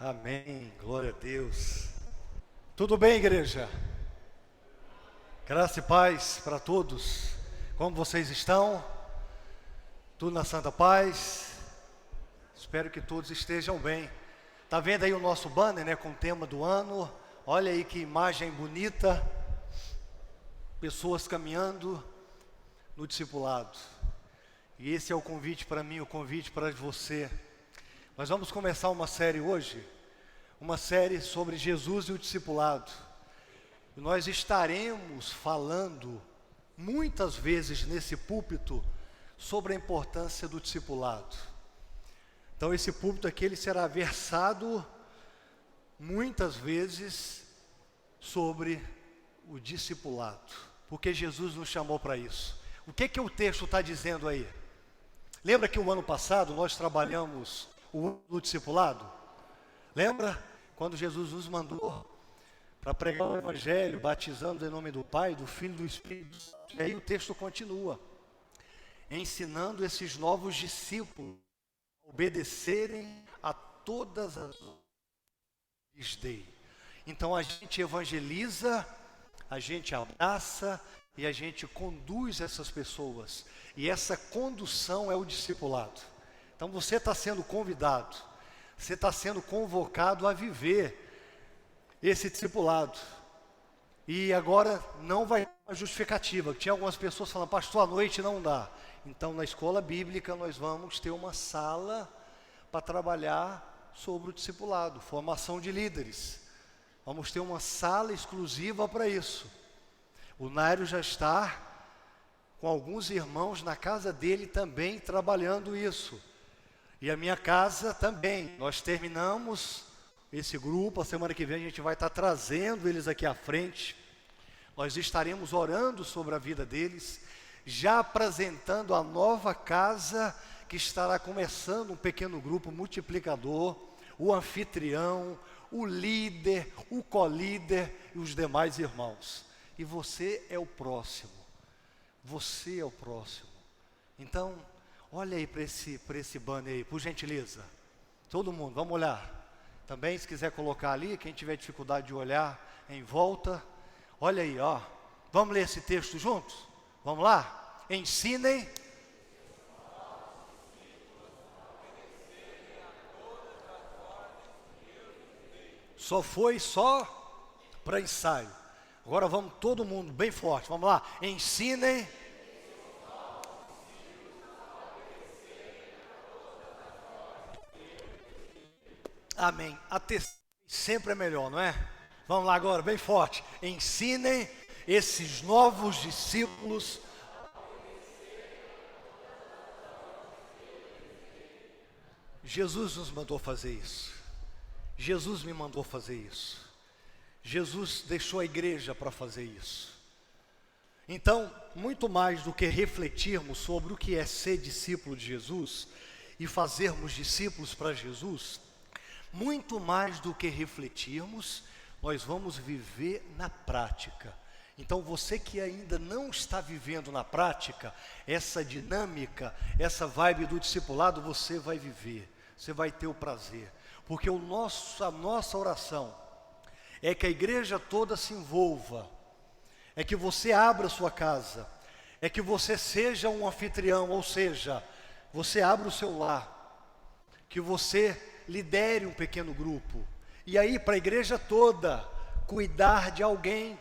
Amém, glória a Deus. Tudo bem, igreja? Graça e paz para todos. Como vocês estão? Tudo na santa paz? Espero que todos estejam bem. Tá vendo aí o nosso banner, né, com o tema do ano? Olha aí que imagem bonita. Pessoas caminhando no discipulado. E esse é o convite para mim, o convite para você. Nós vamos começar uma série hoje, uma série sobre Jesus e o discipulado. Nós estaremos falando muitas vezes nesse púlpito sobre a importância do discipulado. Então esse púlpito aqui ele será versado muitas vezes sobre o discipulado, porque Jesus nos chamou para isso. O que o texto está dizendo aí? Lembra que o ano passado nós trabalhamos o discipulado? Lembra? Quando Jesus nos mandou para pregar o Evangelho, batizando em nome do Pai, do Filho e do Espírito. E aí o texto continua, ensinando esses novos discípulos a obedecerem a todas as ordens que lhes dei. Então a gente evangeliza, a gente abraça e a gente conduz essas pessoas. E essa condução é o discipulado. Então você está sendo convidado, você está sendo convocado a viver esse discipulado. E agora não vai ter uma justificativa. Tinha algumas pessoas falando, pastor, à noite não dá. Então na escola bíblica nós vamos ter uma sala para trabalhar sobre o discipulado, formação de líderes. Vamos ter uma sala exclusiva para isso. O Nário já está com alguns irmãos na casa dele também trabalhando isso. E a minha casa também. Nós terminamos esse grupo, a semana que vem a gente vai estar trazendo eles aqui à frente. Nós estaremos orando sobre a vida deles, já apresentando a nova casa que estará começando um pequeno grupo multiplicador, o anfitrião, o líder, o colíder e os demais irmãos. E você é o próximo. Você é o próximo. Então, olha aí para esse banner aí, por gentileza. Todo mundo, vamos olhar. Também, se quiser colocar ali, quem tiver dificuldade de olhar em volta. Olha aí, ó. Vamos ler esse texto juntos? Vamos lá? Ensinem. Só para ensaio. Agora vamos todo mundo bem forte. Vamos lá. Ensinem. Amém. A terceira sempre é melhor, não é? Vamos lá agora, bem forte. Ensinem esses novos discípulos. Jesus nos mandou fazer isso. Jesus me mandou fazer isso. Jesus deixou a igreja para fazer isso. Então, muito mais do que refletirmos sobre o que é ser discípulo de Jesus e fazermos discípulos para Jesus, muito mais do que refletirmos, nós vamos viver na prática. Então você que ainda não está vivendo na prática, essa dinâmica, essa vibe do discipulado, você vai viver, você vai ter o prazer. Porque a nossa oração é que a igreja toda se envolva, é que você abra sua casa, é que você seja um anfitrião, ou seja, você abra o seu lar, que você lidere um pequeno grupo, e aí para a igreja toda, cuidar de alguém.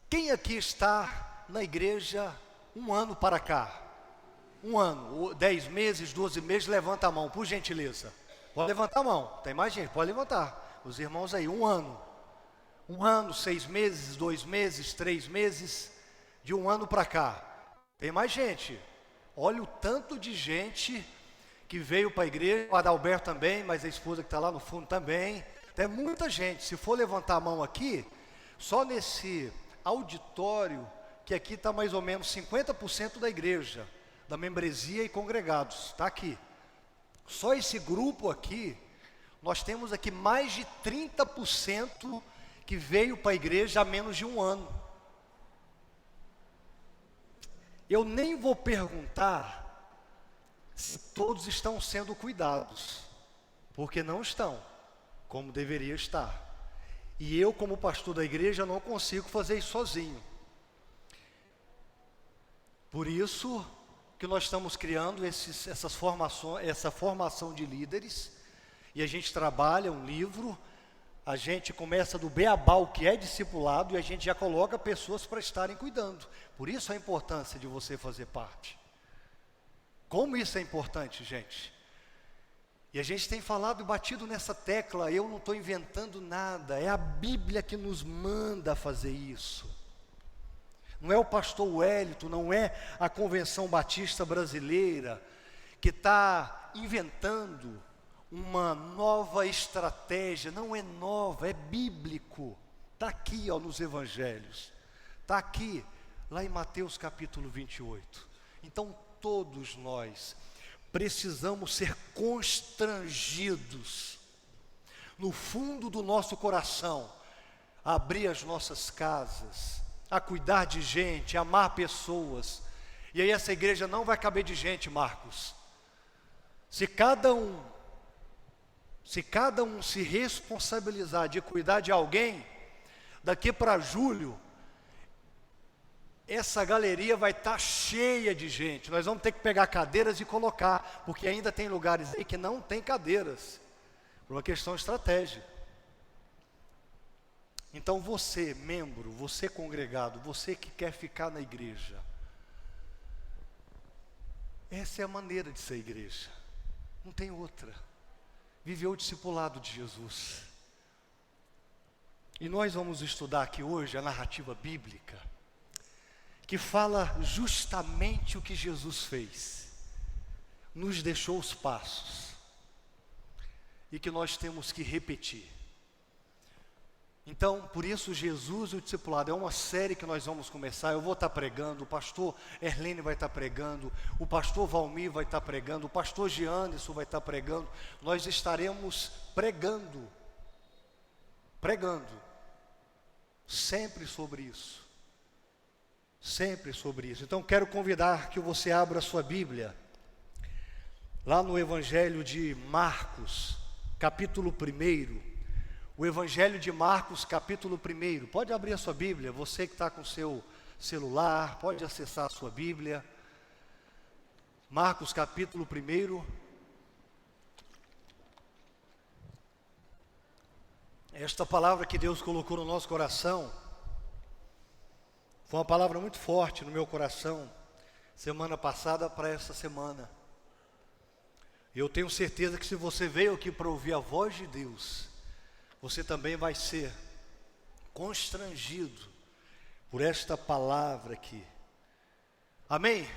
Quem aqui está na igreja um ano para cá? Um ano, 10 meses, 12 meses, levanta a mão, por gentileza. Pode levantar a mão, tem mais gente, pode levantar. Os irmãos aí, um ano, 6 meses, 2 meses, 3 meses, de um ano para cá. Tem mais gente. Olha o tanto de gente que veio para a igreja, o Adalberto também, mas a esposa que está lá no fundo também. Tem muita gente. Se for levantar a mão aqui, só nesse auditório, que aqui está mais ou menos 50% da igreja, da membresia e congregados, está aqui. Só esse grupo aqui, nós temos aqui mais de 30% que veio para a igreja há menos de um ano. Eu nem vou perguntar se todos estão sendo cuidados. porque não estão como deveria estar. E eu, como pastor da igreja, não consigo fazer isso sozinho. Por isso que nós estamos criando essa formação de líderes, e a gente trabalha um livro, a gente começa do beabá, o que é discipulado, e a gente já coloca pessoas para estarem cuidando. Por isso a importância de você fazer parte. Como isso é importante, gente? E a gente tem falado e batido nessa tecla, eu não estou inventando nada, é a Bíblia que nos manda fazer isso. Não é o pastor Wellington, não é a Convenção Batista Brasileira que está inventando uma nova estratégia. Não é nova, é bíblico. Está aqui, ó, nos Evangelhos. Está aqui, lá em Mateus capítulo 28. Então todos nós precisamos ser constrangidos, no fundo do nosso coração, a abrir as nossas casas, a cuidar de gente, a amar pessoas. E aí essa igreja não vai caber de gente, Marcos. Se cada um se responsabilizar de cuidar de alguém, daqui para julho, essa galeria vai estar cheia de gente. Nós vamos ter que pegar cadeiras e colocar, porque ainda tem lugares aí que não tem cadeiras, por uma questão estratégica. Então você, membro, você congregado, você que quer ficar na igreja, essa é a maneira de ser igreja, não tem outra. Viver o discipulado de Jesus. E nós vamos estudar aqui hoje a narrativa bíblica, que fala justamente o que Jesus fez, nos deixou os passos, e que nós temos que repetir. Então, por isso Jesus e o discipulado é uma série que nós vamos começar. Eu vou estar pregando, o pastor Erlene vai estar pregando, o pastor Valmir vai estar pregando, o pastor Gianderson vai estar pregando. Nós estaremos pregando, sempre sobre isso. Sempre sobre isso. Então quero convidar que você abra a sua Bíblia, lá no Evangelho de Marcos, capítulo 1. O Evangelho de Marcos, capítulo 1. Pode abrir a sua Bíblia, você que está com o seu celular, pode acessar a sua Bíblia. Marcos, capítulo 1. Esta palavra que Deus colocou no nosso coração, foi uma palavra muito forte no meu coração, semana passada para essa semana. Eu tenho certeza que se você veio aqui para ouvir a voz de Deus, você também vai ser constrangido por esta palavra aqui. Amém?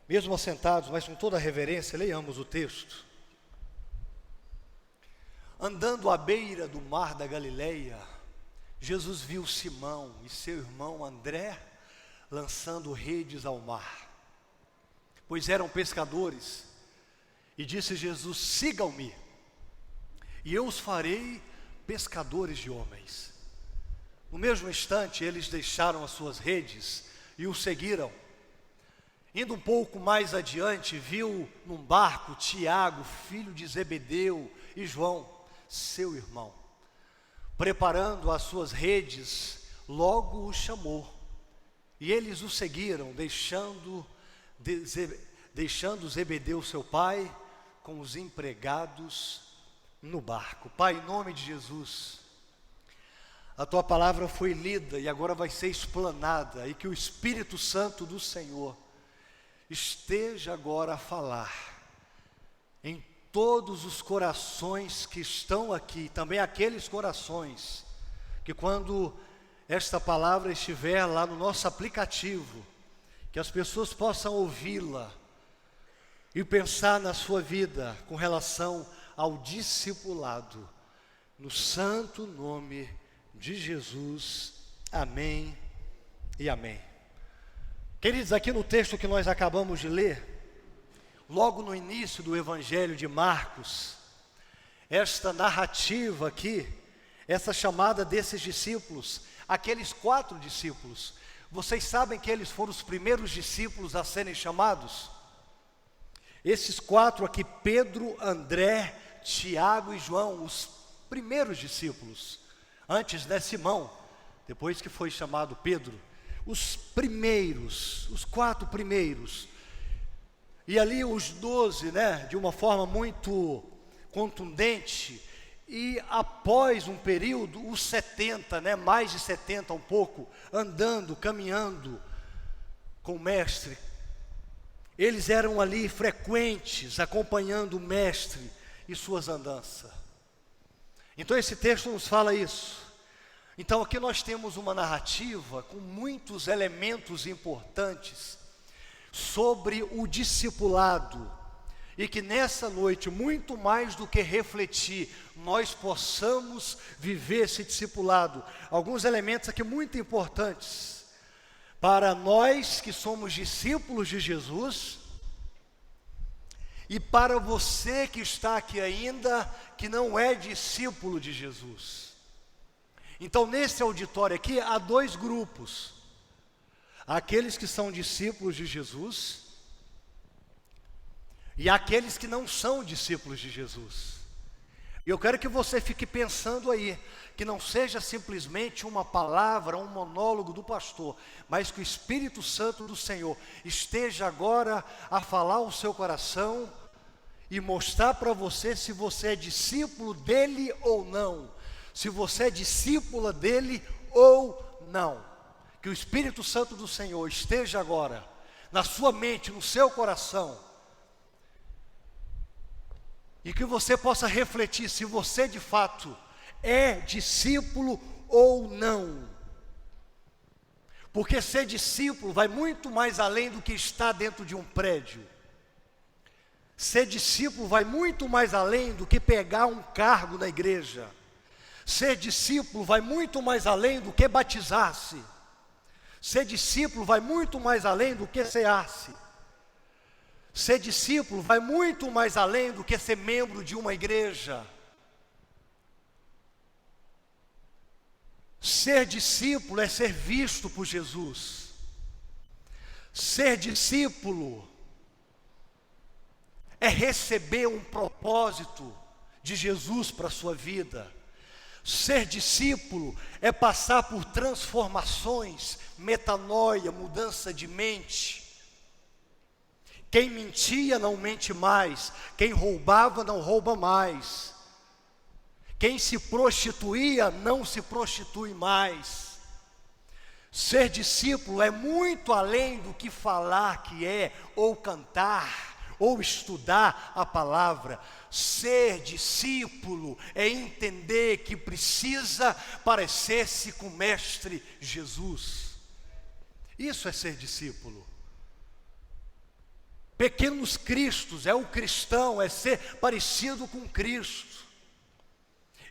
Mesmo assentados, mas com toda a reverência, leiamos o texto. Andando à beira do mar da Galileia, Jesus viu Simão e seu irmão André lançando redes ao mar, pois eram pescadores. E disse Jesus: sigam-me, e eu os farei pescadores de homens. No mesmo instante, eles deixaram as suas redes e o seguiram. Indo um pouco mais adiante, viu num barco Tiago, filho de Zebedeu, e João, seu irmão, preparando as suas redes. Logo o chamou, e eles o seguiram, deixando Zebedeu, seu pai, com os empregados no barco. Pai, em nome de Jesus, a Tua palavra foi lida e agora vai ser explanada, e que o Espírito Santo do Senhor esteja agora a falar em todos os corações que estão aqui, também aqueles corações que quando esta palavra estiver lá no nosso aplicativo, que as pessoas possam ouvi-la e pensar na sua vida com relação ao discipulado, no santo nome de Jesus, amém e amém. Queridos, aqui no texto que nós acabamos de ler, logo no início do Evangelho de Marcos, esta narrativa aqui, essa chamada desses discípulos, aqueles 4 discípulos, vocês sabem que eles foram os primeiros discípulos a serem chamados? Esses 4 aqui, Pedro, André, Tiago e João, os primeiros discípulos. Antes, né, Simão, depois que foi chamado Pedro. Os primeiros, os 4 primeiros. E ali os 12, né, de uma forma muito contundente. E após um período, os 70, né, mais de 70 um pouco, andando, caminhando com o mestre. Eles eram ali frequentes, acompanhando o mestre e suas andanças. Então esse texto nos fala isso. Então aqui nós temos uma narrativa com muitos elementos importantes sobre o discipulado. E que nessa noite, muito mais do que refletir, nós possamos viver esse discipulado. Alguns elementos aqui muito importantes para nós que somos discípulos de Jesus e para você que está aqui ainda, que não é discípulo de Jesus. Então nesse auditório aqui há 2 grupos: aqueles que são discípulos de Jesus e aqueles que não são discípulos de Jesus. E eu quero que você fique pensando aí, que não seja simplesmente uma palavra, um monólogo do pastor, mas que o Espírito Santo do Senhor esteja agora a falar ao seu coração e mostrar para você se você é discípulo dele ou não, se você é discípula dele ou não. Que o Espírito Santo do Senhor esteja agora na sua mente, no seu coração, e que você possa refletir se você de fato é discípulo ou não. Porque ser discípulo vai muito mais além do que estar dentro de um prédio. Ser discípulo vai muito mais além do que pegar um cargo na igreja. Ser discípulo vai muito mais além do que batizar-se. Ser discípulo vai muito mais além do que cear-se. Ser discípulo vai muito mais além do que ser membro de uma igreja. Ser discípulo é ser visto por Jesus. Ser discípulo é receber um propósito de Jesus para a sua vida. Ser discípulo é passar por transformações, metanoia, mudança de mente. Quem mentia não mente mais, quem roubava não rouba mais, quem se prostituía não se prostitui mais. Ser discípulo é muito além do que falar que é, ou cantar, ou estudar a palavra. Ser discípulo é entender que precisa parecer-se com o Mestre Jesus. Isso é ser discípulo. Pequenos cristos, é o cristão, é ser parecido com Cristo.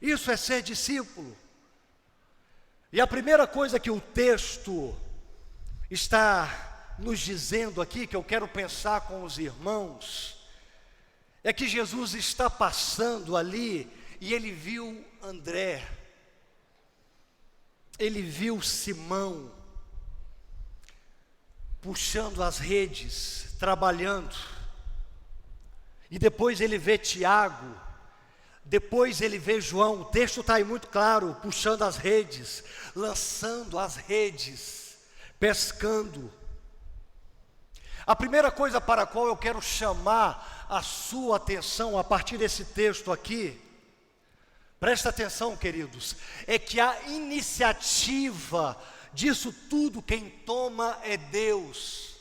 Isso é ser discípulo. E a primeira coisa que o texto está nos dizendo aqui, que eu quero pensar com os irmãos, é que Jesus está passando ali e ele viu André, ele viu Simão puxando as redes, trabalhando, e depois ele vê Tiago, depois ele vê João. O texto está aí muito claro, puxando as redes, lançando as redes, pescando. A primeira coisa para a qual eu quero chamar a sua atenção a partir desse texto aqui, presta atenção, queridos, é que a iniciativa disso tudo quem toma é Deus.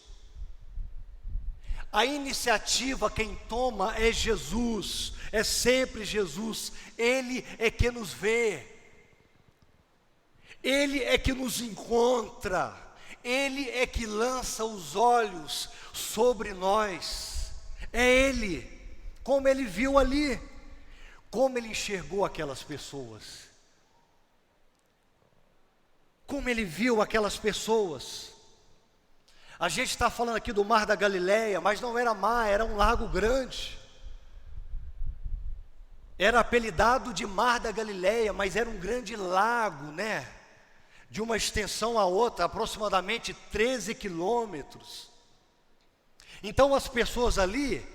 A iniciativa quem toma é Jesus, é sempre Jesus. Ele é que nos vê, Ele é que nos encontra, Ele é que lança os olhos sobre nós. É Ele, como Ele viu ali, como Ele enxergou aquelas pessoas, como Ele viu aquelas pessoas. A gente está falando aqui do Mar da Galileia, mas não era mar, era um lago grande. Era apelidado de Mar da Galileia, mas era um grande lago, né? De uma extensão a outra, aproximadamente 13 quilômetros. Então as pessoas ali,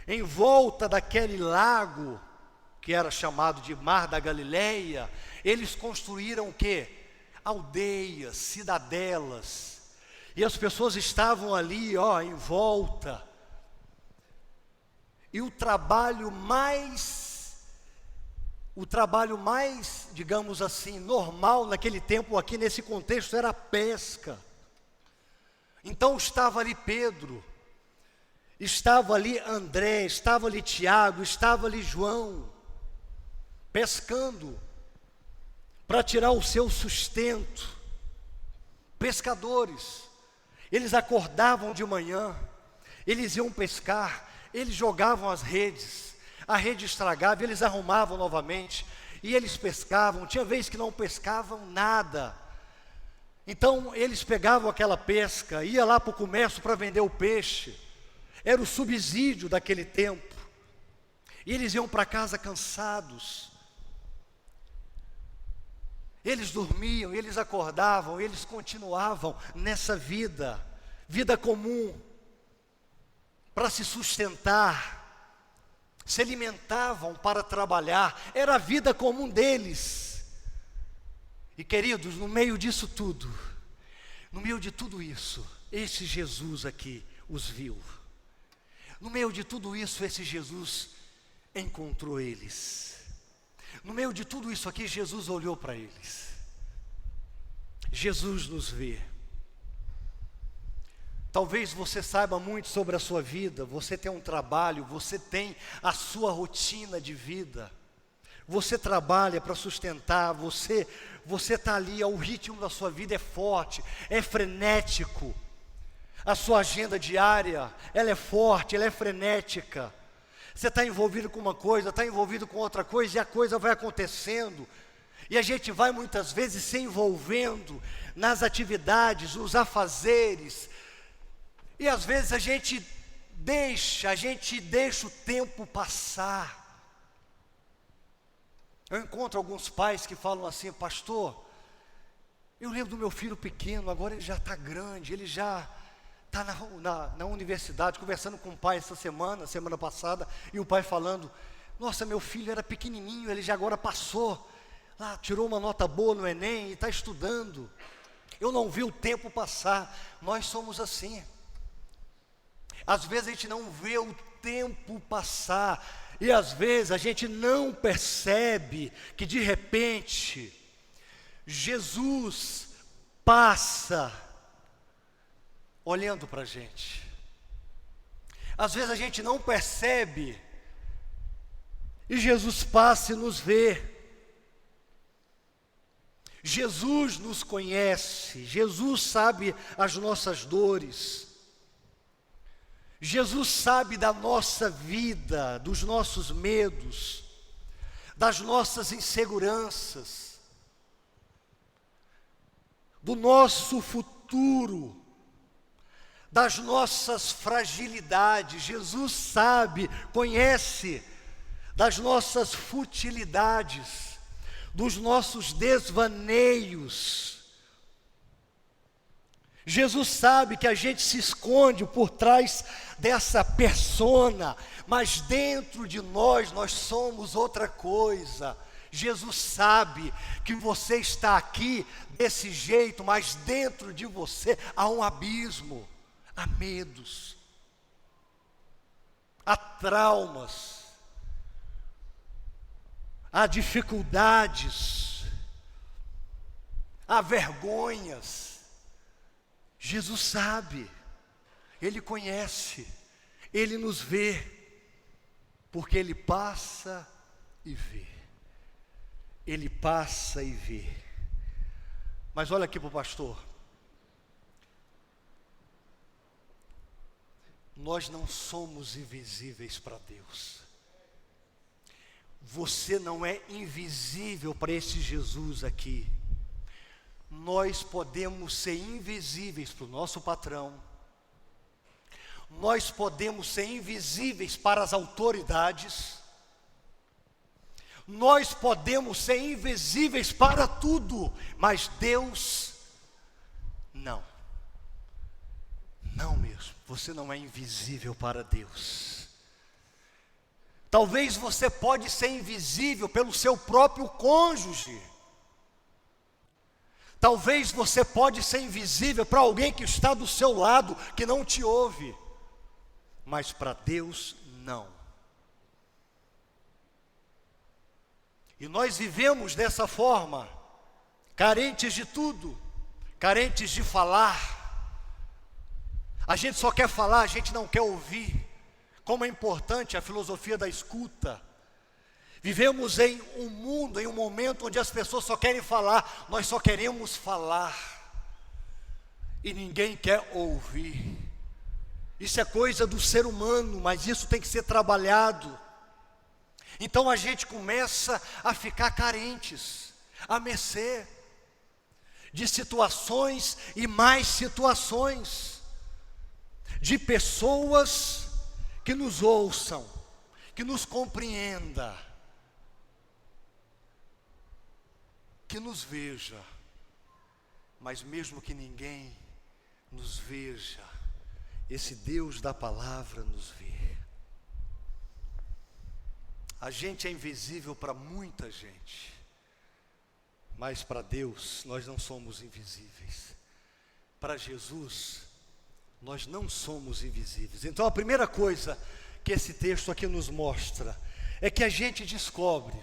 em volta daquele lago, que era chamado de Mar da Galileia, eles construíram o quê? Aldeias, cidadelas, e as pessoas estavam ali, em volta. E o trabalho mais, digamos assim, normal naquele tempo, aqui nesse contexto, era a pesca. Então estava ali Pedro, estava ali André, estava ali Tiago, estava ali João, pescando, para tirar o seu sustento. Pescadores, eles acordavam de manhã, eles iam pescar, eles jogavam as redes, a rede estragava, eles arrumavam novamente, e eles pescavam. Tinha vezes que não pescavam nada. Então eles pegavam aquela pesca, ia lá para o comércio para vender o peixe, era o subsídio daquele tempo, e eles iam para casa cansados. Eles dormiam, eles acordavam, eles continuavam nessa vida comum, para se sustentar, se alimentavam para trabalhar, era a vida comum deles. E queridos, no meio disso tudo, no meio de tudo isso, esse Jesus aqui os viu. No meio de tudo isso, esse Jesus encontrou eles. No meio de tudo isso aqui, Jesus olhou para eles. Jesus nos vê. Talvez você saiba muito sobre a sua vida, você tem um trabalho, você tem a sua rotina de vida, você trabalha para sustentar, você está ali, o ritmo da sua vida é forte, é frenético, a sua agenda diária, ela é forte, ela é frenética, você está envolvido com uma coisa, está envolvido com outra coisa, e a coisa vai acontecendo, e a gente vai muitas vezes se envolvendo nas atividades, nos afazeres, e às vezes a gente deixa o tempo passar. Eu encontro alguns pais que falam assim: pastor, eu lembro do meu filho pequeno, agora ele já está grande, ele já está na universidade, conversando com o pai essa semana passada, e o pai falando: nossa, meu filho era pequenininho, ele já agora passou, lá, tirou uma nota boa no Enem e está estudando. Eu não vi o tempo passar. Nós somos assim. Às vezes a gente não vê o tempo passar, e às vezes a gente não percebe que de repente Jesus passa olhando para a gente. Às vezes a gente não percebe, e Jesus passa e nos vê. Jesus nos conhece, Jesus sabe as nossas dores, Jesus sabe da nossa vida, dos nossos medos, das nossas inseguranças, do nosso futuro, das nossas fragilidades. Jesus sabe, conhece das nossas futilidades, dos nossos desvaneios. Jesus sabe que a gente se esconde por trás dessa persona, mas dentro de nós somos outra coisa. Jesus sabe que você está aqui desse jeito, mas dentro de você há um abismo, há medos, há traumas, há dificuldades, há vergonhas. Jesus sabe, Ele conhece, Ele nos vê, porque Ele passa e vê. Ele passa e vê. Mas olha aqui para o pastor. Nós não somos invisíveis para Deus. Você não é invisível para esse Jesus aqui. Nós podemos ser invisíveis para o nosso patrão. Nós podemos ser invisíveis para as autoridades. Nós podemos ser invisíveis para tudo, mas Deus não. Não mesmo, você não é invisível para Deus. Talvez você pode ser invisível pelo seu próprio cônjuge. Talvez você pode ser invisível para alguém que está do seu lado, que não te ouve. Mas para Deus, não. E nós vivemos dessa forma, carentes de tudo, carentes de falar. A gente só quer falar, a gente não quer ouvir. Como é importante a filosofia da escuta. Vivemos em um mundo, em um momento onde as pessoas só querem falar, nós só queremos falar. E ninguém quer ouvir. Isso é coisa do ser humano, mas isso tem que ser trabalhado. Então a gente começa a ficar carentes, a mercê de situações e mais situações, de pessoas que nos ouçam, que nos compreenda, que nos veja, mas mesmo que ninguém nos veja, esse Deus da palavra nos vê. A gente é invisível para muita gente, mas para Deus nós não somos invisíveis. Para Jesus, nós não somos invisíveis. Então a primeira coisa que esse texto aqui nos mostra é que a gente descobre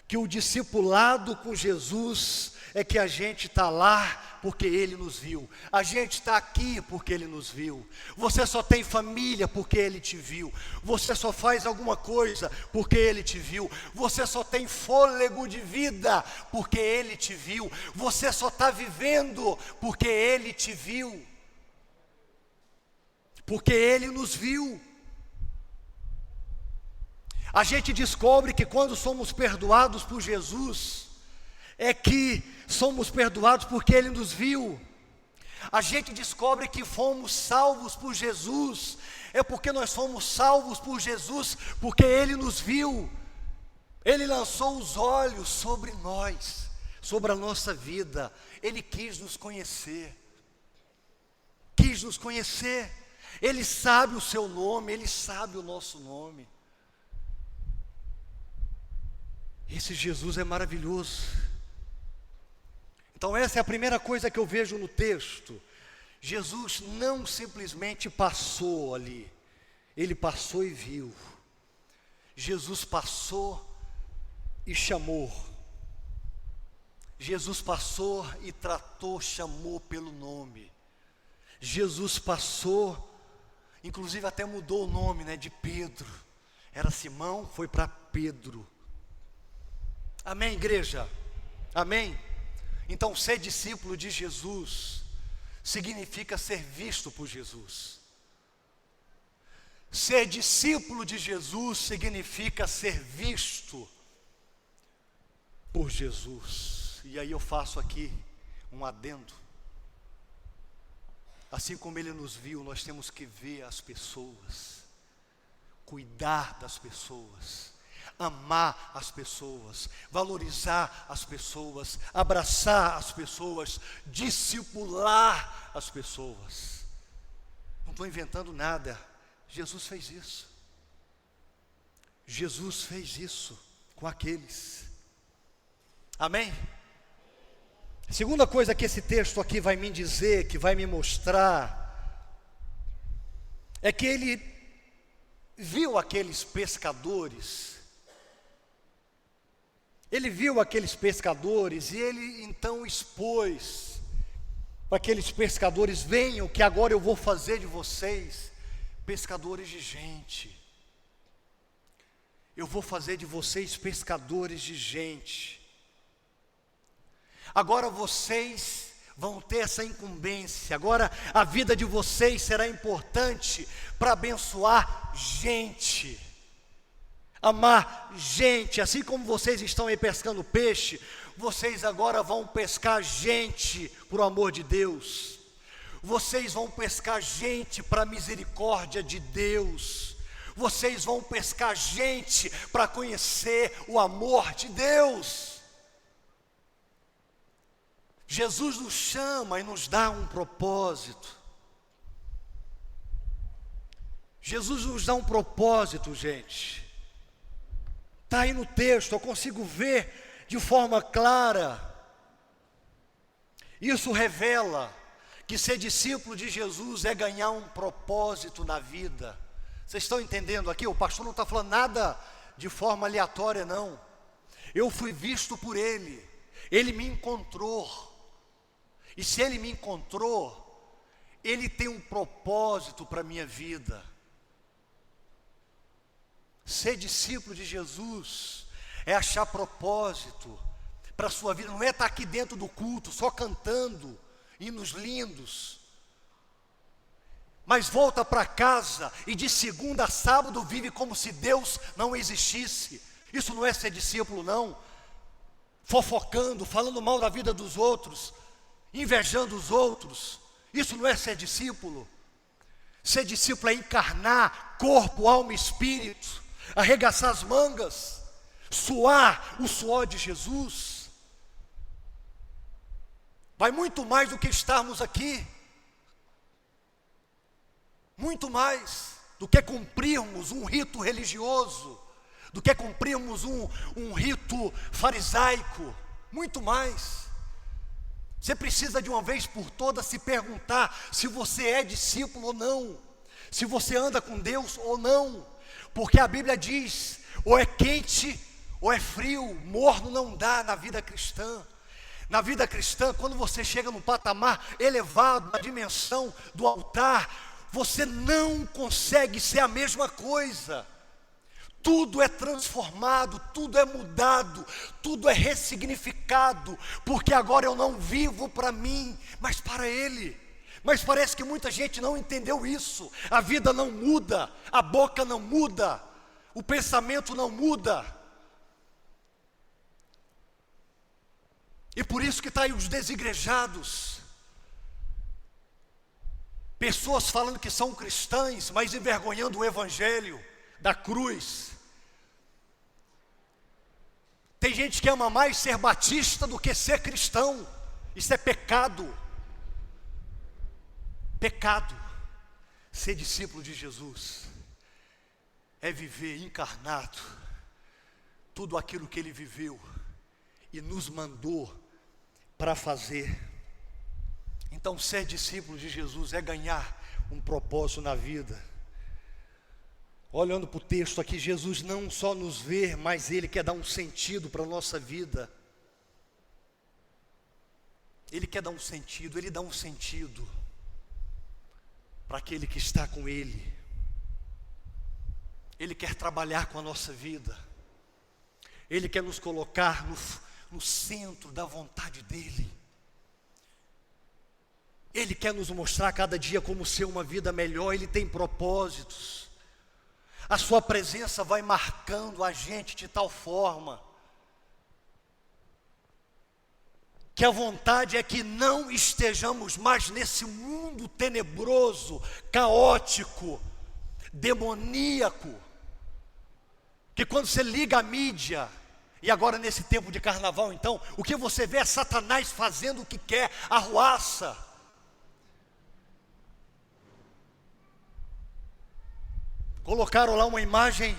que o discipulado com Jesus é que a gente está lá porque Ele nos viu. A gente está aqui porque Ele nos viu. Você só tem família porque Ele te viu. Você só faz alguma coisa porque Ele te viu. Você só tem fôlego de vida porque Ele te viu. Você só está vivendo porque Ele te viu. Porque Ele nos viu. A gente descobre que quando somos perdoados por Jesus, é que somos perdoados porque Ele nos viu. A gente descobre que fomos salvos por Jesus, é porque nós fomos salvos por Jesus, porque Ele nos viu. Ele lançou os olhos sobre nós, sobre a nossa vida. Ele quis nos conhecer. Quis nos conhecer. Ele sabe o seu nome, Ele sabe o nosso nome. Esse Jesus é maravilhoso. Então essa é a primeira coisa que eu vejo no texto. Jesus não simplesmente passou ali, Ele passou e viu. Jesus passou e chamou. Jesus passou e tratou, chamou pelo nome. Jesus passou, inclusive até mudou o nome, de Pedro. Era Simão, foi para Pedro. Amém, igreja? Amém? Então, ser discípulo de Jesus significa ser visto por Jesus. Ser discípulo de Jesus significa ser visto por Jesus. E aí eu faço aqui um adendo. Assim como Ele nos viu, nós temos que ver as pessoas, cuidar das pessoas, amar as pessoas, valorizar as pessoas, abraçar as pessoas, discipular as pessoas. Não estou inventando nada, Jesus fez isso. Jesus fez isso com aqueles. Amém? A segunda coisa que esse texto aqui vai me dizer, que vai me mostrar, é que Ele viu aqueles pescadores. Ele viu aqueles pescadores e Ele então expôs para aqueles pescadores: venham que agora eu vou fazer de vocês pescadores de gente. Eu vou fazer de vocês pescadores de gente. Agora vocês vão ter essa incumbência. Agora a vida de vocês será importante para abençoar gente, amar gente. Assim como vocês estão aí pescando peixe, vocês agora vão pescar gente por amor de Deus. Vocês vão pescar gente para a misericórdia de Deus. Vocês vão pescar gente para conhecer o amor de Deus. Jesus nos chama e nos dá um propósito. Jesus nos dá um propósito, gente. está aí no texto, eu consigo ver de forma clara. Isso revela que ser discípulo de Jesus é ganhar um propósito na vida. Vocês estão entendendo aqui? O pastor não está falando nada de forma aleatória, não. Eu fui visto por Ele, Ele me encontrou. E se Ele me encontrou, Ele tem um propósito para a minha vida. Ser discípulo de Jesus é achar propósito para a sua vida. Não é estar aqui dentro do culto só cantando hinos lindos, mas volta para casa e de segunda a sábado vive como se Deus não existisse. Isso não é ser discípulo, não. Fofocando, falando mal da vida dos outros, invejando os outros. Isso não é ser discípulo. Ser discípulo é encarnar corpo, alma e espírito, arregaçar as mangas, suar o suor de Jesus. Vai muito mais do que estarmos aqui, muito mais do que cumprirmos um rito religioso, do que cumprirmos um rito farisaico, muito mais. Você precisa de uma vez por todas se perguntar se você é discípulo ou não, se você anda com Deus ou não, porque a Bíblia diz, ou é quente ou é frio, morno não dá na vida cristã. Na vida cristã, quando você chega num patamar elevado, na dimensão do altar, você não consegue ser a mesma coisa. Tudo é transformado, tudo é mudado, tudo é ressignificado, porque agora eu não vivo para mim, mas para Ele. Mas parece que muita gente não entendeu isso. A vida não muda, a boca não muda, o pensamento não muda. E por isso que está aí os desigrejados, pessoas falando que são cristãs, mas envergonhando o evangelho da cruz. Tem gente que ama mais ser batista do que ser cristão. Isso é pecado. Pecado. Ser discípulo de Jesus é viver encarnado tudo aquilo que Ele viveu e nos mandou para fazer. Então, ser discípulo de Jesus é ganhar um propósito na vida. Olhando para o texto aqui, Jesus não só nos vê, mas Ele quer dar um sentido para a nossa vida. Ele quer dar um sentido, Ele dá um sentido para aquele que está com Ele. Ele quer trabalhar com a nossa vida. Ele quer nos colocar no centro da vontade dEle. Ele quer nos mostrar cada dia como ser uma vida melhor. Ele tem propósitos. A sua presença vai marcando a gente de tal forma que a vontade é que não estejamos mais nesse mundo tenebroso, caótico, demoníaco, que quando você liga a mídia, e agora nesse tempo de carnaval então, o que você vê é Satanás fazendo o que quer, arruaça. Colocaram lá uma imagem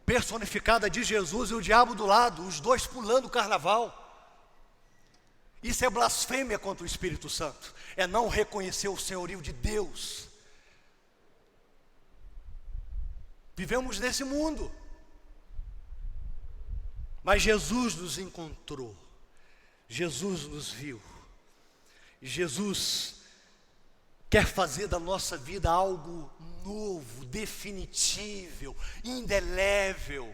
personificada de Jesus e o diabo do lado, os dois pulando o carnaval. Isso é blasfêmia contra o Espírito Santo, é não reconhecer o senhorio de Deus. Vivemos nesse mundo, mas Jesus nos encontrou, Jesus nos viu, Jesus quer fazer da nossa vida algo novo, definitivo, indelével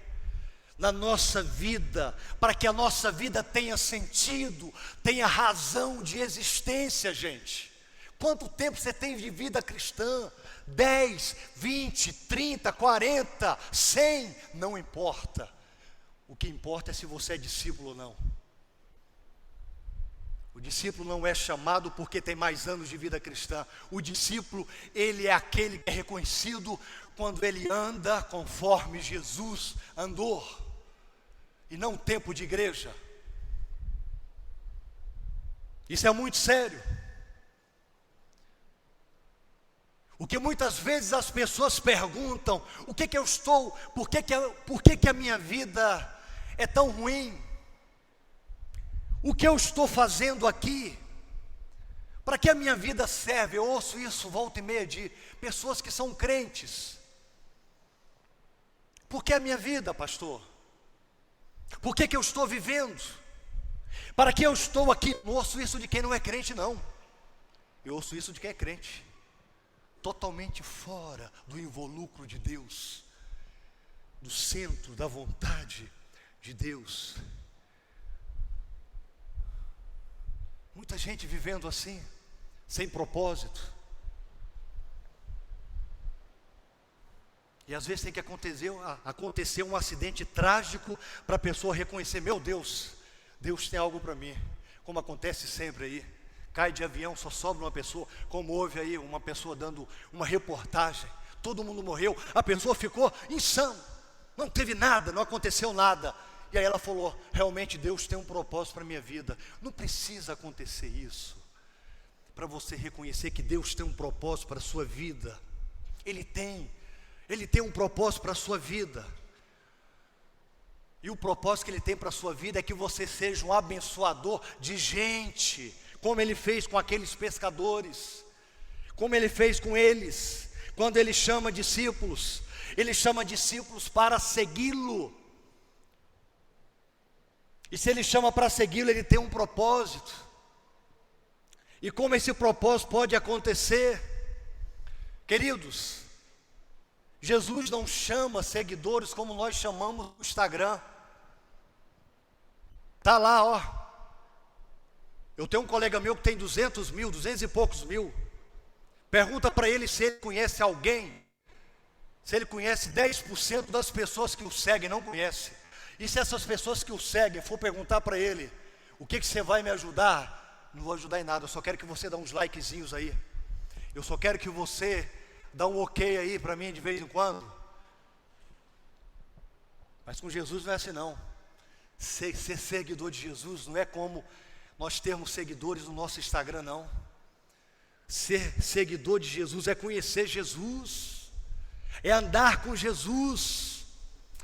na nossa vida, para que a nossa vida tenha sentido, tenha razão de existência, gente. Quanto tempo você tem de vida cristã? 10, 20, 30, 40, 100, não importa. O que importa é se você é discípulo ou não. O discípulo não é chamado porque tem mais anos de vida cristã. O discípulo, ele é aquele que é reconhecido quando ele anda conforme Jesus andou, e não tempo de igreja. Isso é muito sério. O que muitas vezes as pessoas perguntam, o que que eu estou, por que que a minha vida é tão ruim? O que eu estou fazendo aqui? Para que a minha vida serve? Eu ouço isso volta e meia de pessoas que são crentes. Por que a minha vida, pastor? Por que que eu estou vivendo? Para que eu estou aqui? Não ouço isso de quem não é crente, não. Eu ouço isso de quem é crente. Totalmente fora do involucro de Deus, do centro da vontade de Deus. Muita gente vivendo assim, sem propósito. E às vezes tem que acontecer um acidente trágico para a pessoa reconhecer, meu Deus, Deus tem algo para mim. Como acontece sempre aí, cai de avião, só sobra uma pessoa, como houve aí uma pessoa dando uma reportagem, todo mundo morreu, a pessoa ficou insana, não teve nada, não aconteceu nada. E aí ela falou, realmente Deus tem um propósito para a minha vida. Não precisa acontecer isso, para você reconhecer que Deus tem um propósito para a sua vida. Ele tem um propósito para a sua vida. E o propósito que Ele tem para a sua vida é que você seja um abençoador de gente, como Ele fez com aqueles pescadores, como Ele fez com eles. Quando Ele chama discípulos, Ele chama discípulos para segui-lo. E se Ele chama para segui-lo, Ele tem um propósito. E como esse propósito pode acontecer? Queridos, Jesus não chama seguidores como nós chamamos no Instagram. Está lá, ó. Eu tenho um colega meu que tem 200 mil, 200 e poucos mil. Pergunta para ele se ele conhece alguém. Se ele conhece 10% das pessoas que o seguem, não conhece. E se essas pessoas que o seguem for perguntar para ele, o que você vai me ajudar? Não vou ajudar em nada, eu só quero que você dê uns likezinhos aí. Eu só quero que você dê um ok aí para mim de vez em quando. Mas com Jesus não é assim não. Ser seguidor de Jesus não é como nós termos seguidores no nosso Instagram, não. Ser seguidor de Jesus é conhecer Jesus, é andar com Jesus,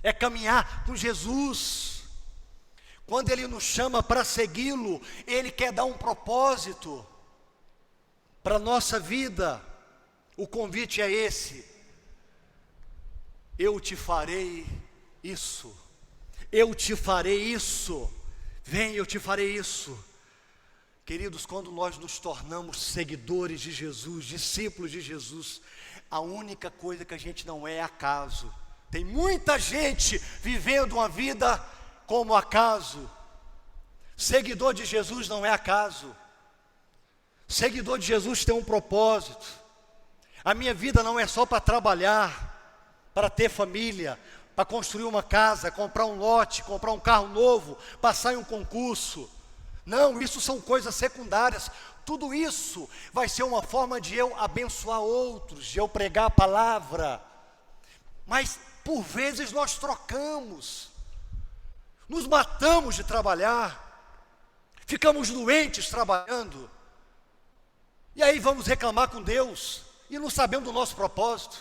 é caminhar com Jesus. Quando Ele nos chama para segui-lo, Ele quer dar um propósito para a nossa vida. O convite é esse: eu te farei isso, eu te farei isso, vem, eu te farei isso. Queridos, quando nós nos tornamos seguidores de Jesus, discípulos de Jesus, a única coisa que a gente não é acaso. Tem muita gente vivendo uma vida como acaso. Seguidor de Jesus não é acaso. Seguidor de Jesus tem um propósito. A minha vida não é só para trabalhar, para ter família, para construir uma casa, comprar um lote, comprar um carro novo, passar em um concurso. Não, isso são coisas secundárias. Tudo isso vai ser uma forma de eu abençoar outros, de eu pregar a palavra. Mas por vezes nós trocamos, nos matamos de trabalhar, ficamos doentes trabalhando, e aí vamos reclamar com Deus, e não sabemos do nosso propósito.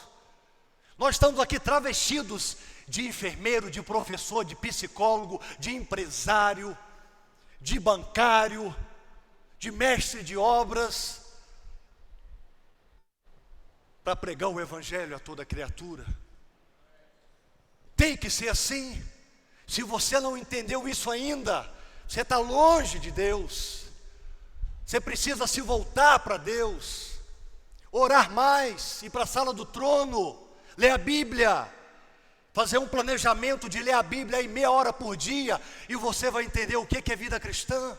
Nós estamos aqui travestidos de enfermeiro, de professor, de psicólogo, de empresário, de bancário, de mestre de obras, para pregar o Evangelho a toda criatura. Tem que ser assim. Se você não entendeu isso ainda, você está longe de Deus. Você precisa se voltar para Deus, orar mais, ir para a sala do trono, ler a Bíblia, fazer um planejamento de ler a Bíblia aí meia hora por dia, e você vai entender o que é vida cristã.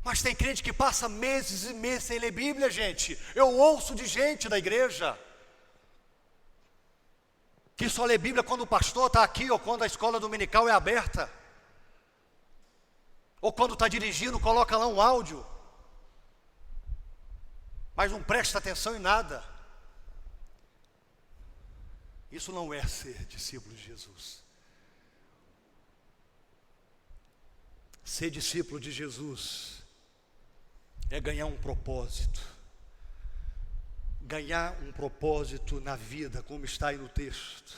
Mas tem crente que passa meses e meses sem ler Bíblia, gente. Eu ouço de gente da igreja que só lê Bíblia quando o pastor está aqui, ou quando a escola dominical é aberta, ou quando está dirigindo, coloca lá um áudio, mas não presta atenção em nada. Isso não é ser discípulo de Jesus. Ser discípulo de Jesus é ganhar um propósito. ganhar um propósito na vida, como está aí no texto.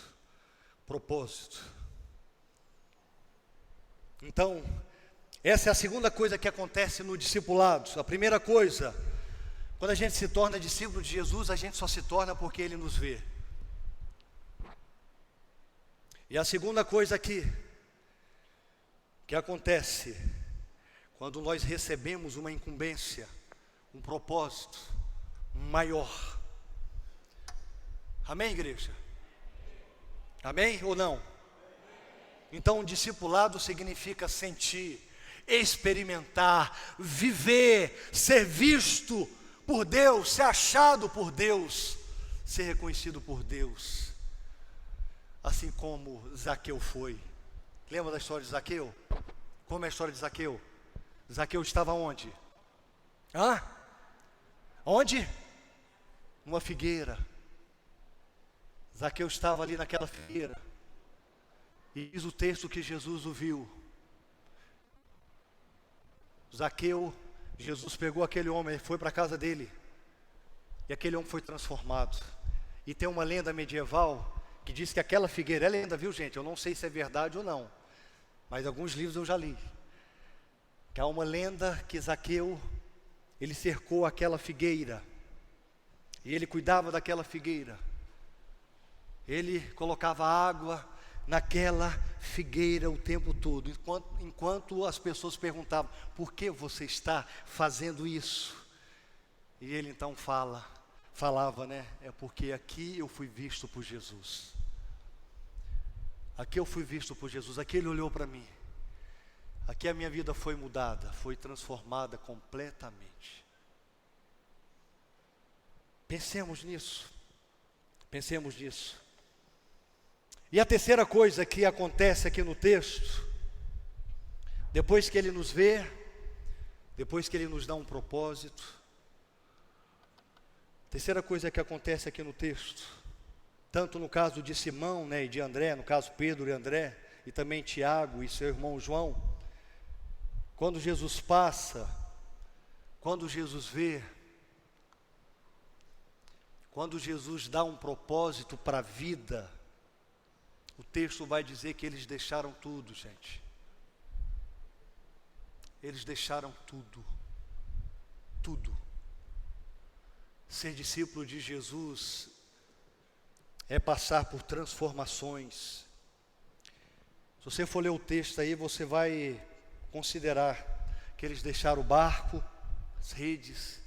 Propósito. Então, essa é a segunda coisa que acontece no discipulado. A primeira coisa, quando a gente se torna discípulo de Jesus, a gente só se torna porque Ele nos vê. E a segunda coisa aqui, que acontece, quando nós recebemos uma incumbência, um propósito maior. Amém, igreja? Amém ou não? Então, discipulado significa sentir, experimentar, viver, ser visto por Deus, ser achado por Deus, ser reconhecido por Deus. Assim como Zaqueu foi. Lembra da história de Zaqueu? Como é a história de Zaqueu? Zaqueu estava onde? Onde? Numa figueira. Zaqueu estava ali naquela figueira. E diz o texto que Jesus o viu. Zaqueu, Jesus pegou aquele homem, foi para a casa dele. E aquele homem foi transformado. E tem uma lenda medieval que diz que aquela figueira, é lenda, viu gente? Eu não sei se é verdade ou não. Mas alguns livros eu já li. Que há uma lenda que Zaqueu, ele cercou aquela figueira. E ele cuidava daquela figueira. Ele colocava água naquela figueira o tempo todo, enquanto as pessoas perguntavam: por que você está fazendo isso? E ele então falava, né? É porque aqui eu fui visto por Jesus. Aqui eu fui visto por Jesus, aqui Ele olhou para mim. Aqui a minha vida foi mudada, foi transformada completamente. Pensemos nisso. Pensemos nisso. E a terceira coisa que acontece aqui no texto, depois que Ele nos vê, depois que Ele nos dá um propósito, a terceira coisa que acontece aqui no texto, tanto no caso de Simão, né, e de André, no caso Pedro e André, e também Tiago e seu irmão João, quando Jesus passa, quando Jesus vê, quando Jesus dá um propósito para a vida, o texto vai dizer que eles deixaram tudo, gente. Eles deixaram tudo. Tudo. Ser discípulo de Jesus é passar por transformações. Se você for ler o texto aí, você vai considerar que eles deixaram o barco, as redes,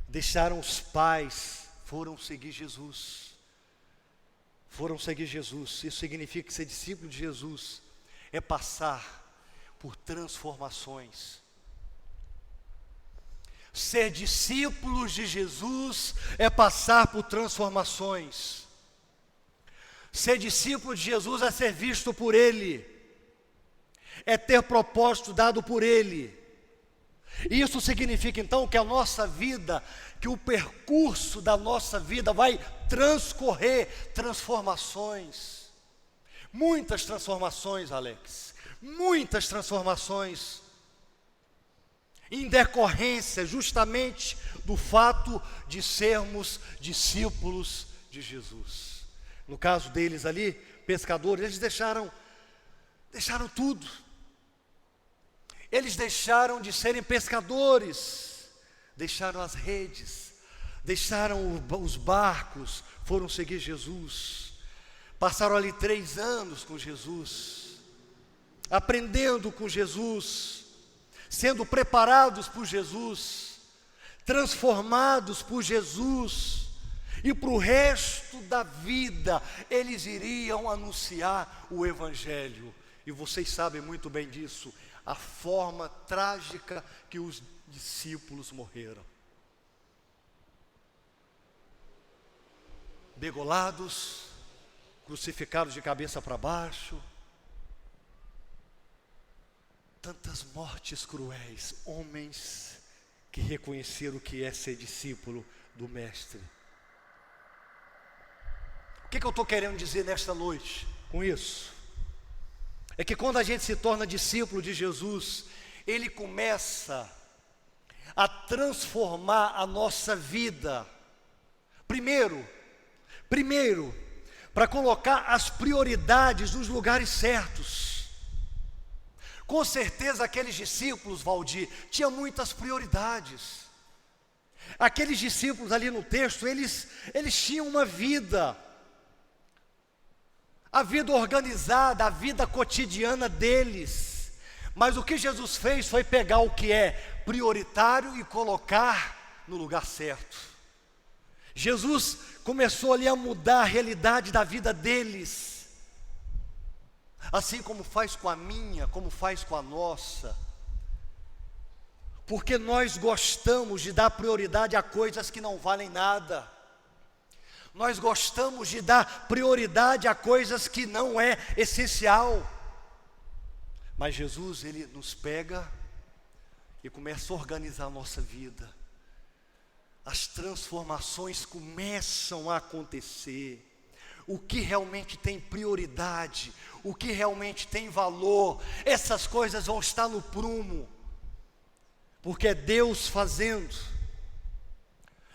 deixaram os pais, foram seguir Jesus. Foram seguir Jesus. Isso significa que ser discípulo de Jesus é passar por transformações. Ser discípulos de Jesus é passar por transformações. Ser discípulo de Jesus é ser visto por Ele, é ter propósito dado por Ele. Isso significa então que a nossa vida, que o percurso da nossa vida vai transcorrer transformações. Muitas transformações, Alex. Muitas transformações. Em decorrência justamente do fato de sermos discípulos de Jesus. No caso deles ali, pescadores, eles deixaram tudo. Eles deixaram de serem pescadores, deixaram as redes, deixaram os barcos, foram seguir Jesus. Passaram ali 3 anos com Jesus, aprendendo com Jesus, sendo preparados por Jesus, transformados por Jesus. E para o resto da vida, eles iriam anunciar o Evangelho. E vocês sabem muito bem disso, a forma trágica que os discípulos morreram. Degolados, crucificados de cabeça para baixo. Tantas mortes cruéis, homens que reconheceram o que é ser discípulo do Mestre. O que eu estou querendo dizer nesta noite com isso? É que quando a gente se torna discípulo de Jesus, Ele começa a transformar a nossa vida, Primeiro, para colocar as prioridades nos lugares certos. Com certeza aqueles discípulos, Valdir, tinham muitas prioridades. Aqueles discípulos ali no texto, eles tinham uma vida, a vida organizada, a vida cotidiana deles. Mas o que Jesus fez foi pegar o que é prioritário e colocar no lugar certo. Jesus começou ali a mudar a realidade da vida deles, assim como faz com a minha, como faz com a nossa. Porque nós gostamos de dar prioridade a coisas que não valem nada. Nós gostamos de dar prioridade a coisas que não é essencial. Mas Jesus, Ele nos pega e começa a organizar a nossa vida. As transformações começam a acontecer. O que realmente tem prioridade, o que realmente tem valor, essas coisas vão estar no prumo, porque é Deus fazendo.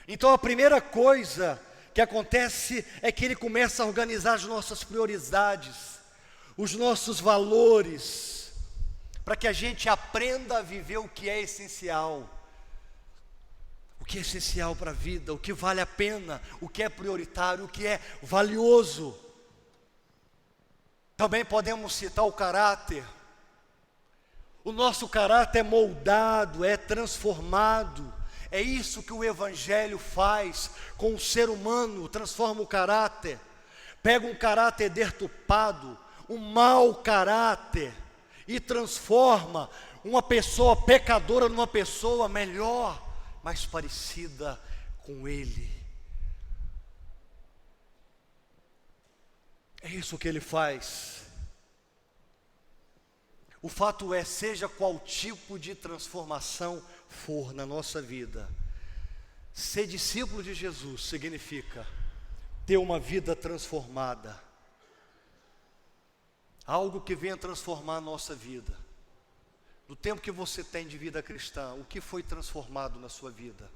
Então a primeira coisa que acontece é que Ele começa a organizar as nossas prioridades, os nossos valores, para que a gente aprenda a viver o que é essencial. O que é essencial para a vida, o que vale a pena, o que é prioritário, o que é valioso. Também podemos citar o caráter. O nosso caráter é moldado, é transformado. É isso que o Evangelho faz com o ser humano, transforma o caráter. Pega um caráter deturpado, um mau caráter, e transforma uma pessoa pecadora numa pessoa melhor, mais parecida com Ele. É isso que Ele faz. O fato é, seja qual tipo de transformação for na nossa vida, ser discípulo de Jesus significa ter uma vida transformada. Algo que venha transformar a nossa vida. No tempo que você tem de vida cristã, o que foi transformado na sua vida?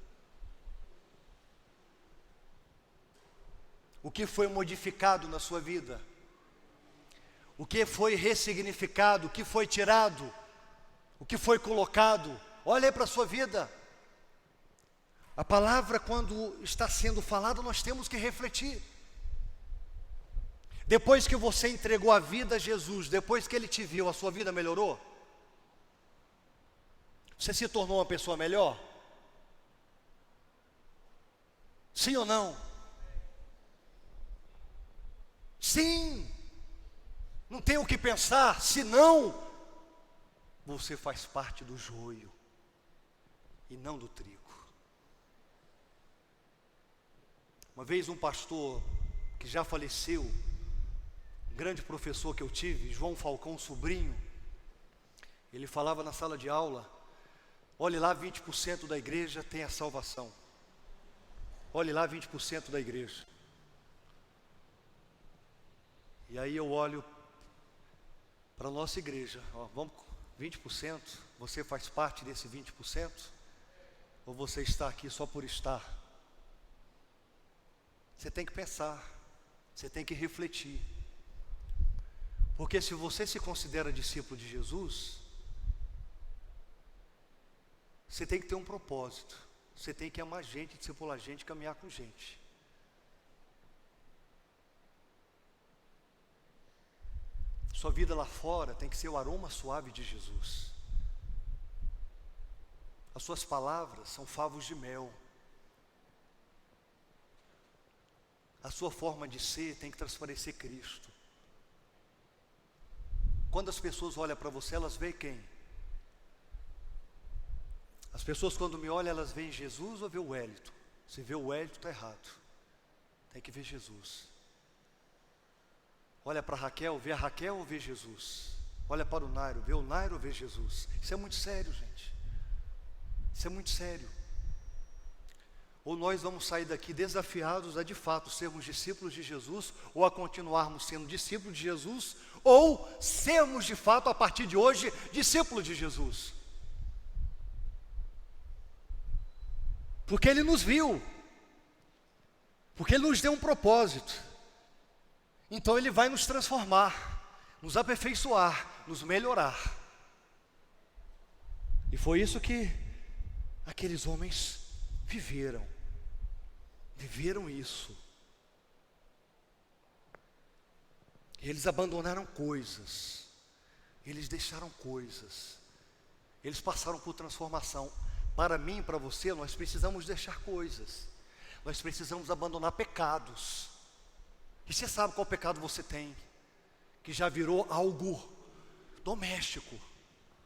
O que foi modificado na sua vida? O que foi ressignificado? O que foi tirado? O que foi colocado? Olha aí para a sua vida. A palavra, quando está sendo falada, nós temos que refletir. Depois que você entregou a vida a Jesus, depois que Ele te viu, a sua vida melhorou? Você se tornou uma pessoa melhor? Sim ou não? Sim. Não tem o que pensar, senão você faz parte do joio e não do trigo. Uma vez um pastor que já faleceu, um grande professor que eu tive, João Falcão Sobrinho, ele falava na sala de aula: olhe lá, 20% da igreja tem a salvação. Olhe lá, 20% da igreja. E aí eu olho para a nossa igreja, vamos, 20%, você faz parte desse 20%? Ou você está aqui só por estar? Você tem que pensar, você tem que refletir. Porque se você se considera discípulo de Jesus, você tem que ter um propósito. Você tem que amar gente, discipular gente, caminhar com gente. Sua vida lá fora tem que ser o aroma suave de Jesus. As suas palavras são favos de mel. A sua forma de ser tem que transparecer Cristo. Quando as pessoas olham para você, elas veem quem? As pessoas, quando me olham, elas veem Jesus ou vê o Wellington? Se vê o Wellington, está errado. Tem que ver Jesus. Olha para a Raquel, vê a Raquel ou vê Jesus? Olha para o Nairo, vê o Nairo ou vê Jesus? Isso é muito sério, gente. Isso é muito sério. Ou nós vamos sair daqui desafiados a de fato sermos discípulos de Jesus, ou a continuarmos sendo discípulos de Jesus, ou sermos de fato a partir de hoje discípulos de Jesus. Porque Ele nos viu. Porque Ele nos deu um propósito. Então Ele vai nos transformar, nos aperfeiçoar, nos melhorar. E foi isso que aqueles homens viveram. Viveram isso. Eles abandonaram coisas. Eles deixaram coisas. Eles passaram por transformação. Para mim e para você, nós precisamos deixar coisas. Nós precisamos abandonar pecados. E você sabe qual pecado você tem, que já virou algo doméstico,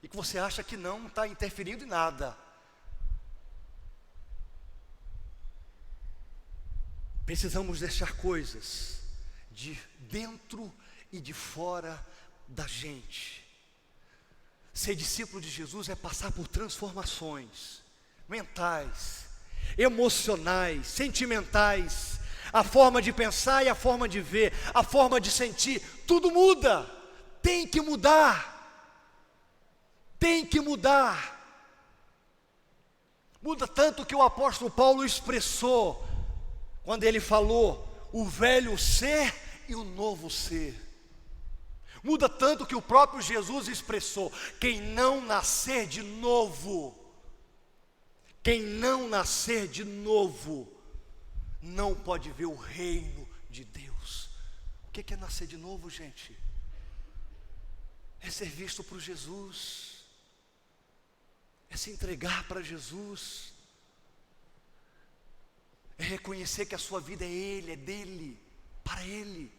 e que você acha que não está interferindo em nada. Precisamos deixar coisas de dentro e de fora da gente. Ser discípulo de Jesus é passar por transformações mentais, emocionais, sentimentais. A forma de pensar e a forma de ver, a forma de sentir, tudo muda. Tem que mudar. Tem que mudar. Muda tanto que o apóstolo Paulo expressou, quando ele falou, o velho ser e o novo ser. Muda tanto que o próprio Jesus expressou, quem não nascer de novo, não pode ver o reino de Deus. O que é nascer de novo, gente? É ser visto por Jesus, é se entregar para Jesus, é reconhecer que a sua vida é Ele, é dele, para Ele.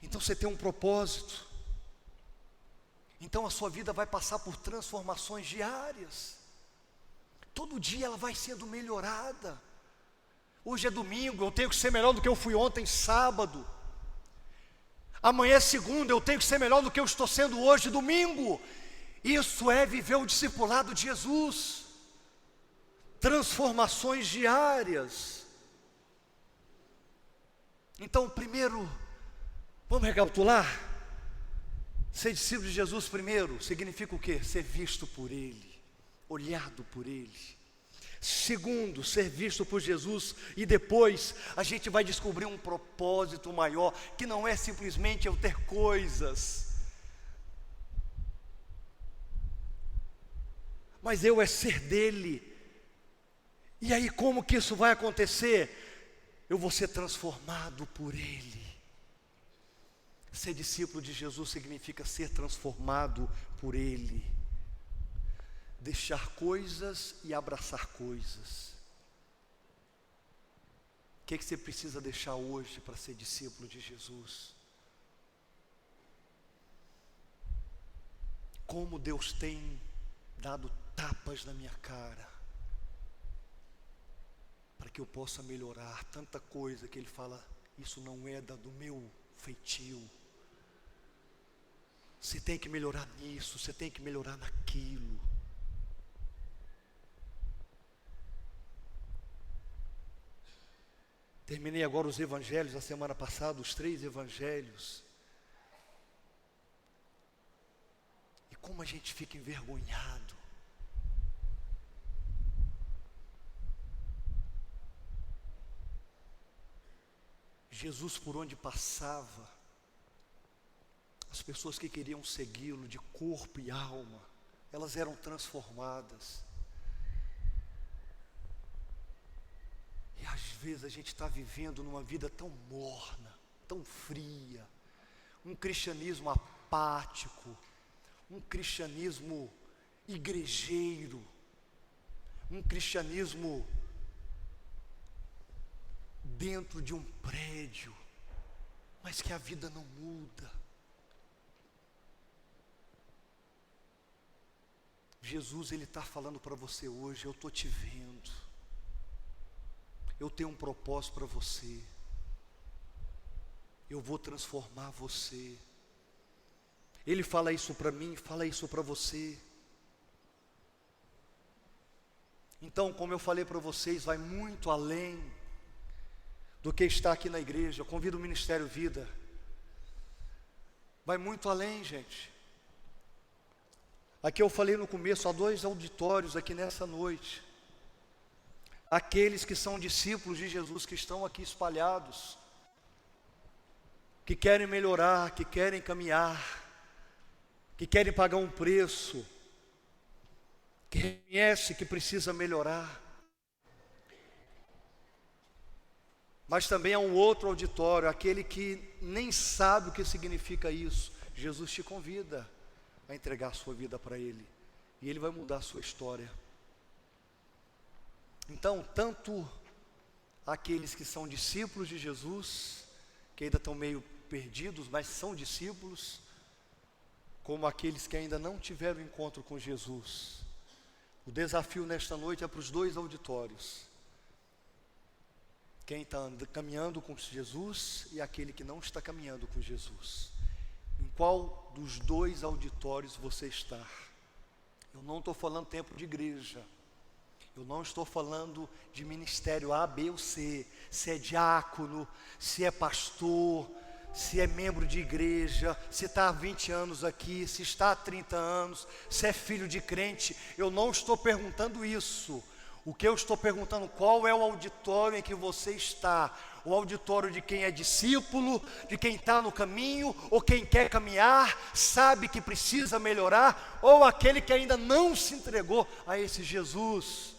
Então você tem um propósito. Então a sua vida vai passar por transformações diárias. Todo dia ela vai sendo melhorada. Hoje é domingo, eu tenho que ser melhor do que eu fui ontem, sábado. Amanhã é segunda, eu tenho que ser melhor do que eu estou sendo hoje, domingo. Isso é viver o discipulado de Jesus. Transformações diárias. Então, primeiro, vamos recapitular? Ser discípulo de Jesus primeiro, significa o quê? Ser visto por Ele, olhado por Ele. Segundo, ser visto por Jesus, e depois a gente vai descobrir um propósito maior, que não é simplesmente eu ter coisas, mas eu é ser dele. E aí como que isso vai acontecer? Eu vou ser transformado por Ele. Ser discípulo de Jesus significa ser transformado por Ele. Deixar coisas e abraçar coisas. O que você precisa deixar hoje para ser discípulo de Jesus? Como Deus tem dado tapas na minha cara, para que eu possa melhorar tanta coisa que Ele fala, isso não é do meu feitio. Você tem que melhorar nisso, você tem que melhorar naquilo. Terminei agora os evangelhos, a semana passada, os 3 evangelhos. E como a gente fica envergonhado. Jesus, por onde passava, as pessoas que queriam segui-lo de corpo e alma, elas eram transformadas. E às vezes a gente está vivendo numa vida tão morna, tão fria, um cristianismo apático, um cristianismo igrejeiro, um cristianismo dentro de um prédio, mas que a vida não muda. Jesus, Ele está falando para você hoje, eu estou te vendo. Eu tenho um propósito para você. Eu vou transformar você. Ele fala isso para mim, fala isso para você. Então, como eu falei para vocês, vai muito além do que está aqui na igreja. Eu convido o Ministério Vida. Vai muito além, gente. Aqui eu falei no começo, há 2 auditórios aqui nessa noite. aqueles que são discípulos de Jesus, que estão aqui espalhados, que querem melhorar, que querem caminhar, que querem pagar um preço, que reconhece que precisa melhorar. Mas também há um outro auditório, aquele que nem sabe o que significa isso. Jesus te convida a entregar a sua vida para Ele, e Ele vai mudar a sua história. Então, tanto aqueles que são discípulos de Jesus, que ainda estão meio perdidos, mas são discípulos, como aqueles que ainda não tiveram encontro com Jesus. O desafio nesta noite é para os dois auditórios: quem está caminhando com Jesus e aquele que não está caminhando com Jesus. Em qual dos dois auditórios você está? Eu não estou falando tempo de igreja, eu não estou falando de ministério A, B ou C, se é diácono, se é pastor, se é membro de igreja, se está há 20 anos aqui, se está há 30 anos, se é filho de crente. Eu não estou perguntando isso. O que eu estou perguntando, qual é o auditório em que você está? O auditório de quem é discípulo, de quem está no caminho, ou quem quer caminhar, sabe que precisa melhorar, ou aquele que ainda não se entregou a esse Jesus?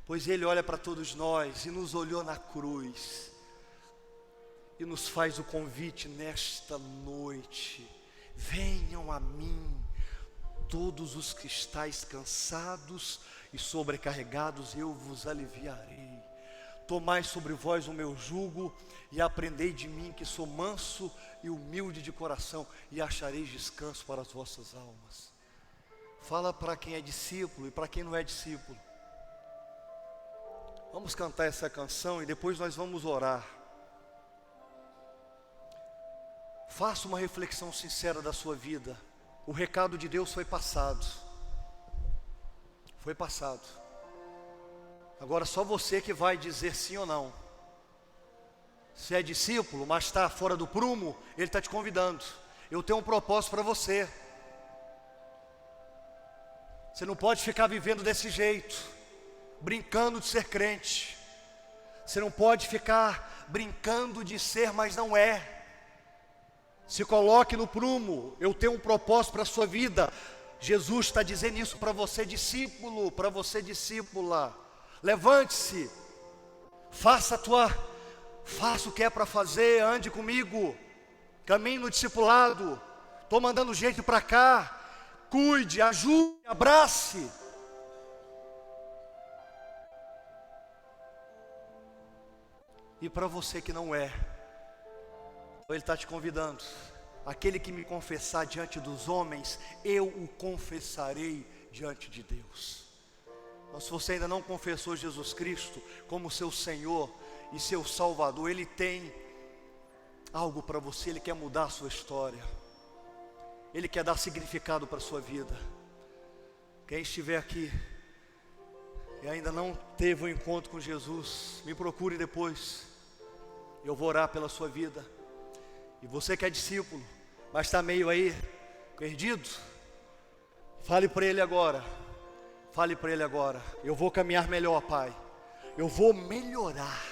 Pois Ele olha para todos nós e nos olhou na cruz, e nos faz o convite nesta noite: venham a mim, todos os que estáis cansados e sobrecarregados, eu vos aliviarei. Tomai sobre vós o meu jugo e aprendei de mim, que sou manso e humilde de coração, e achareis descanso para as vossas almas. Fala para quem é discípulo e para quem não é discípulo. Vamos cantar essa canção e depois nós vamos orar. Faça uma reflexão sincera da sua vida. O recado de Deus foi passado. Foi passado. Agora só você que vai dizer sim ou não. Se é discípulo, mas está fora do prumo, Ele está te convidando. Eu tenho um propósito para você. Você não pode ficar vivendo desse jeito, brincando de ser crente. Você não pode ficar brincando de ser, mas não é. Se coloque no prumo. Eu tenho um propósito para a sua vida. Jesus está dizendo isso para você, discípulo, para você, discípula. Levante-se, faça o que é para fazer, ande comigo, caminhe no discipulado. Estou mandando gente para cá, cuide, ajude, abrace. E para você que não é, Ele está te convidando: aquele que me confessar diante dos homens, eu o confessarei diante de Deus. Mas se você ainda não confessou Jesus Cristo como seu Senhor e seu Salvador, Ele tem algo para você. Ele quer mudar a sua história, Ele quer dar significado para a sua vida. Quem estiver aqui e ainda não teve um encontro com Jesus, me procure depois, eu vou orar pela sua vida. E você que é discípulo, mas está meio aí perdido, fale para Ele agora. Fale para Ele agora: eu vou caminhar melhor, Pai. Eu vou melhorar.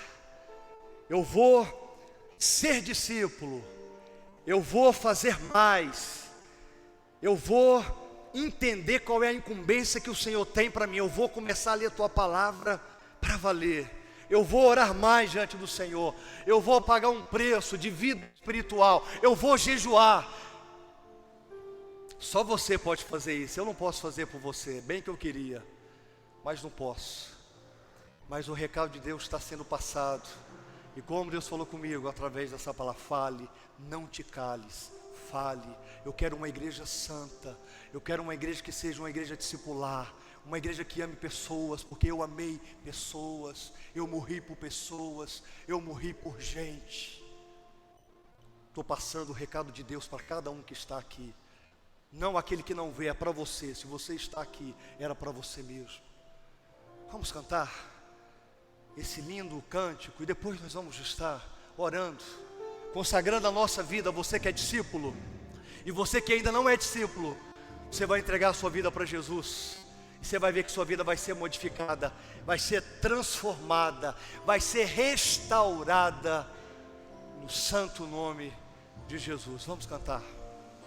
Eu vou ser discípulo. Eu vou fazer mais. Eu vou entender qual é a incumbência que o Senhor tem para mim. Eu vou começar a ler a Tua palavra para valer. Eu vou orar mais diante do Senhor. Eu vou pagar um preço de vida espiritual. Eu vou jejuar. Só você pode fazer isso. Eu não posso fazer por você. Bem que eu queria, mas não posso. Mas o recado de Deus está sendo passado. E como Deus falou comigo através dessa palavra: fale, não te cales, fale. Eu quero uma igreja santa. Eu quero uma igreja que seja uma igreja discipular, uma igreja que ame pessoas, porque eu amei pessoas, eu morri por pessoas, eu morri por gente. Estou passando o recado de Deus para cada um que está aqui. Não aquele que não vê, é para você. Se você está aqui, era para você mesmo. Vamos cantar esse lindo cântico e depois nós vamos estar orando, consagrando a nossa vida. Você que é discípulo e você que ainda não é discípulo, você vai entregar a sua vida para Jesus. E você vai ver que sua vida vai ser modificada, vai ser transformada, vai ser restaurada no santo nome de Jesus. Vamos cantar.